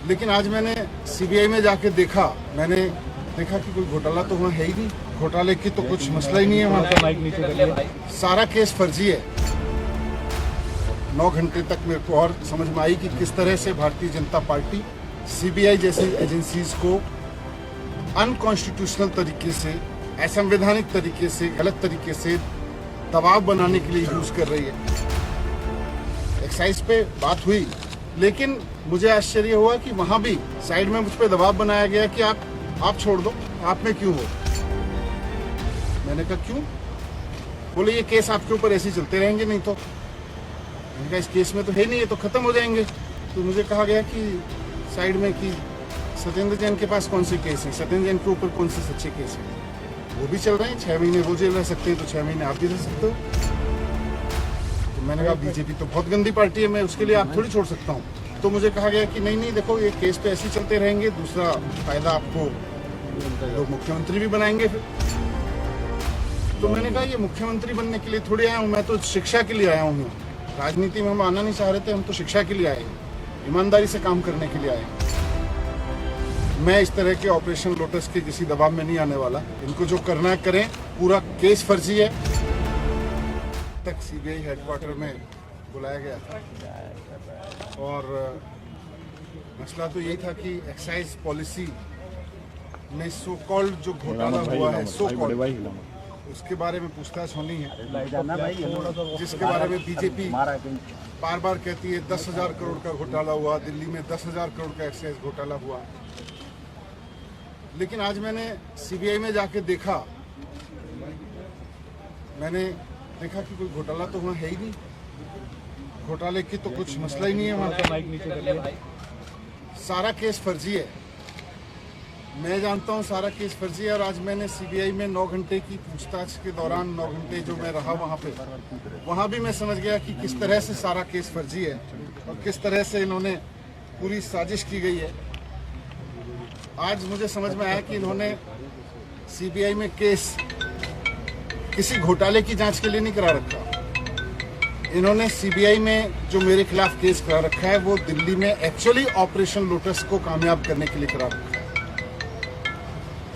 लेकिन आज मैंने सीबीआई में जाके मैंने देखा कि कोई घोटाला तो वहाँ है ही नहीं। घोटाले की तो कुछ मसला ही नहीं है वहाँ पर। सारा केस फर्जी है। 9 घंटे तक मेरे को और समझ में आई कि किस तरह से भारतीय जनता पार्टी सीबीआई जैसी एजेंसीज को अनकॉन्स्टिट्यूशनल तरीके से, असंवैधानिक तरीके से, गलत तरीके से दबाव बनाने के लिए यूज कर रही है। एक्साइज पे बात हुई, लेकिन मुझे आश्चर्य हुआ कि वहां भी साइड में मुझ पर दबाव बनाया गया कि आप छोड़ दो, आप में क्यों हो। मैंने कहा क्यों? बोले ये केस आपके ऊपर ऐसे ही चलते रहेंगे, नहीं तो। मैंने कहा इस केस में तो है नहीं, ये तो खत्म हो जाएंगे। तो मुझे कहा गया कि साइड में कि सत्येंद्र जैन के पास कौन से केस हैं, सत्येंद्र जैन के ऊपर कौन से सच्चे केस हैं, वो भी चल रहे हैं। 6 महीने वो जेल रह सकते हैं तो 6 महीने आप भी रह सकते हो। तो मैंने कहा बीजेपी तो बहुत गंदी पार्टी है, मैं उसके लिए आप थोड़ी छोड़ सकता हूँ। तो मुझे कहा गया कि नहीं देखो ये केस तो ऐसे ही चलते रहेंगे, दूसरा फायदा आपको लोग मुख्यमंत्री भी बनाएंगे फिर। तो मैंने कहा ये मुख्यमंत्री बनने के लिए थोड़ी आया हूँ, मैं तो शिक्षा के लिए आया हूँ। राजनीति में हम आना नहीं चाह रहे थे, हम तो शिक्षा के लिए आए हैं, ईमानदारी से काम करने के लिए आए हैं। मैं इस तरह के ऑपरेशन लोटस के किसी दबाव में नहीं आने वाला। इनको जो करना है करें, पूरा केस फर्जी है। तक सीबीआई हेडक्वार्टर में बुलाया गया था और मसला तो यही था कि एक्साइज पॉलिसी में सो कॉल्ड जो घोटाला हुआ है, सो कॉल्ड, उसके बारे में पूछताछ होनी है, जिसके बारे में बीजेपी बार बार कहती है 10,000 करोड़ का घोटाला हुआ, दिल्ली में 10,000 करोड़ का एक्साइज घोटाला हुआ। लेकिन आज मैंने सीबीआई में जाके मैंने देखा कि कोई घोटाला तो वहाँ है ही नहीं। घोटाले की तो कुछ मसला ही नहीं है वहाँ पर। सारा केस फर्जी है, मैं जानता हूँ सारा केस फर्जी है। और आज मैंने सीबीआई में 9 घंटे की पूछताछ के दौरान 9 घंटे जो मैं रहा वहाँ पे, वहाँ भी मैं समझ गया कि किस तरह से सारा केस फर्जी है और किस तरह से इन्होंने पूरी साजिश की गई है। आज मुझे समझ में आया कि इन्होंने सीबीआई में केस किसी घोटाले की जांच के लिए नहीं करा रखा। इन्होंने सीबीआई में जो मेरे खिलाफ केस करा रखा है वो दिल्ली में एक्चुअली ऑपरेशन लोटस को कामयाब करने के लिए करा रखा है।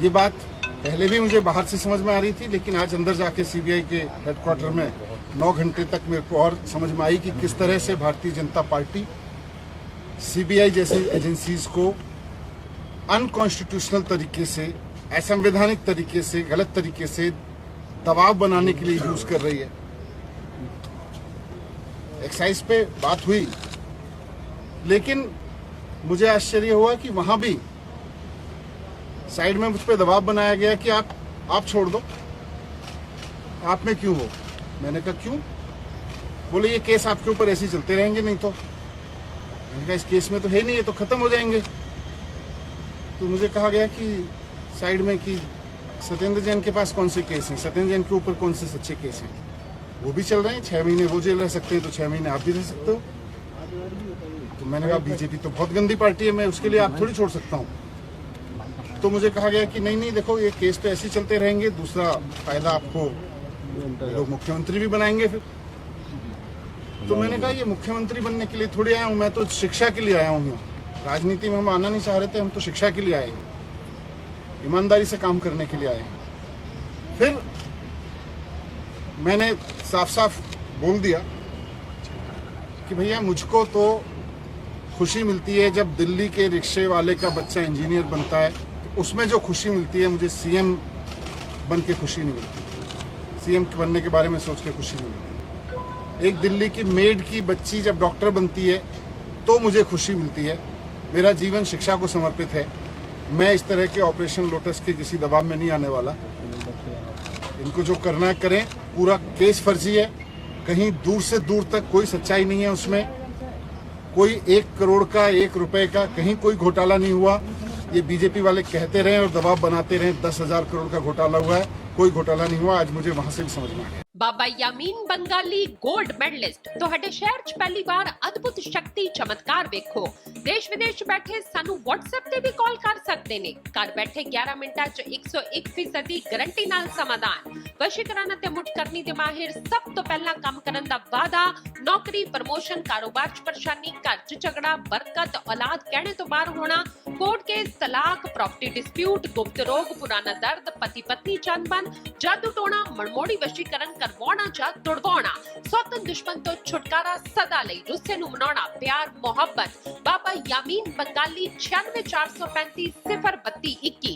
ये बात पहले भी मुझे बाहर से समझ में आ रही थी, लेकिन आज अंदर जाके सीबीआई के हेडक्वार्टर में 9 घंटे तक मेरे को और समझ में आई कि किस तरह से भारतीय जनता पार्टी सीबीआई जैसी एजेंसीज को अनकॉन्स्टिट्यूशनल तरीके से, असंवैधानिक तरीके से, गलत तरीके से दबाव बनाने के लिए यूज कर रही है। एक्साइज पे बात हुई, लेकिन मुझे आश्चर्य हुआ कि वहां भी साइड में मुझ पर दबाव बनाया गया कि आप छोड़ दो, आप में क्यों हो। मैंने कहा क्यों? बोले ये केस आपके ऊपर ऐसे ही चलते रहेंगे, नहीं तो। मैंने कहा इस केस में तो है नहीं, ये तो खत्म हो जाएंगे। तो मुझे कहा गया कि साइड में कि सत्येंद्र जैन के पास कौन से केस हैं, सत्येंद्र जैन के ऊपर कौन से सच्चे केस हैं, वो भी चल रहे हैं। 6 महीने वो जेल रह सकते हैं तो 6 महीने आप भी रह सकते हो। तो मैंने कहा बीजेपी तो बहुत गंदी पार्टी है, मैं उसके लिए आप थोड़ी छोड़ सकता हूँ। तो मुझे कहा गया कि नहीं देखो ये केस तो ऐसे ही चलते रहेंगे, दूसरा फायदा आपको लोग मुख्यमंत्री भी बनाएंगे फिर। तो मैंने कहा ये मुख्यमंत्री बनने के लिए थोड़ी आया हूँ, मैं तो शिक्षा के लिए आया हूँ। राजनीति में हम आना नहीं चाह रहे थे, हम तो शिक्षा के लिए आए हैं, ईमानदारी से काम करने के लिए आए हैं। फिर मैंने साफ साफ बोल दिया कि भैया मुझको तो खुशी मिलती है जब दिल्ली के रिक्शे वाले का बच्चा इंजीनियर बनता है, तो उसमें जो खुशी मिलती है मुझे सीएम बन के खुशी नहीं मिलती, सीएम बनने के बारे में सोच के खुशी नहीं मिलती। एक दिल्ली की मेड की बच्ची जब डॉक्टर बनती है तो मुझे खुशी मिलती है। मेरा जीवन शिक्षा को समर्पित है। मैं इस तरह के ऑपरेशन लोटस के किसी दबाव में नहीं आने वाला। इनको जो करना है करें, पूरा केस फर्जी है, कहीं दूर से दूर तक कोई सच्चाई नहीं है उसमें। कोई 1 करोड़ का, 1 रुपए का कहीं कोई घोटाला नहीं हुआ। ये बीजेपी वाले कहते रहे और दबाव बनाते रहे 10,000 करोड़ का घोटाला हुआ है, कोई घोटाला नहीं हुआ। आज मुझे वहां से भी समझ में आ गया। ਬਾਬਾ ਯਾਮੀਨ ਬੰਗਾਲੀ 골ਡ ਮੈਡਲਿਸਟ ਤੁਹਾਡੇ ਸ਼ਹਿਰ 'ਚ ਪਹਿਲੀ ਵਾਰ ਅਦਭੁਤ ਸ਼ਕਤੀ ਚਮਤਕਾਰ ਵੇਖੋ। ਦੇਸ਼ ਵਿਦੇਸ਼ 'ਚ ਬੈਠੇ ਸਾਨੂੰ WhatsApp ਤੇ ਵੀ ਕਾਲ ਕਰ ਸਕਦੇ ਨੇ। ਘਰ ਬੈਠੇ 11 ਮਿੰਟਾਂ 'ਚ 101% ਦੀ ਗਾਰੰਟੀ ਨਾਲ ਸਮਾਧਾਨ। ਵਸ਼ੀਕਰਨ ਅਤੇ ਮੁਠਕਰਨੀ ਦੇ ਮਾਹਿਰ ਸਭ ਤੋਂ ਪਹਿਲਾਂ ਕੰਮ ਕਰਨ ਦਾ ਵਾਅਦਾ। ਨੌਕਰੀ, ਪ੍ਰਮੋਸ਼ਨ, ਕਾਰੋਬਾਰ 'ਚ ਪਰੇਸ਼ਾਨੀ, ਘਰ 'ਚ ਝਗੜਾ, ਬਰਕਤ, ਔਲਾਦ ਕਹਿਣੇ ਤੋਂ ਬਾਹਰ ਹੋਣਾ, ਕੋਰਟ ਕੇਸ, ਤਲਾਕ, ਪ੍ਰਾਪਰਟੀ ਡਿਸਪਿਊਟ, ਗੁਪਤ ਰੋਗ, ਪੁਰਾਣਾ ਦਰਦ, ਪਤੀ ਪਤਨੀ ਚੰਦਬਨ, ਜਾਦੂ ਟੋਣਾ, ਮਨਮੋੜੀ ਵਸ਼ੀਕਰਨ ਕਰਵਾਉਣਾ ਜਾਂ ਤੁੜਵਾਉਣਾ, ਸੌਤਨ ਦੁਸ਼ਮਣ ਤੋਂ ਛੁਟਕਾਰਾ, ਸਦਾ ਲਈ ਰੁੱਸੇ ਨੂੰ ਮਨਾਉਣਾ, ਪਿਆਰ, ਮੁਹੱਬਤ। ਬਾਬਾ ਯਾਮੀਨ ਬੰਗਾਲੀ 96 435 032 21।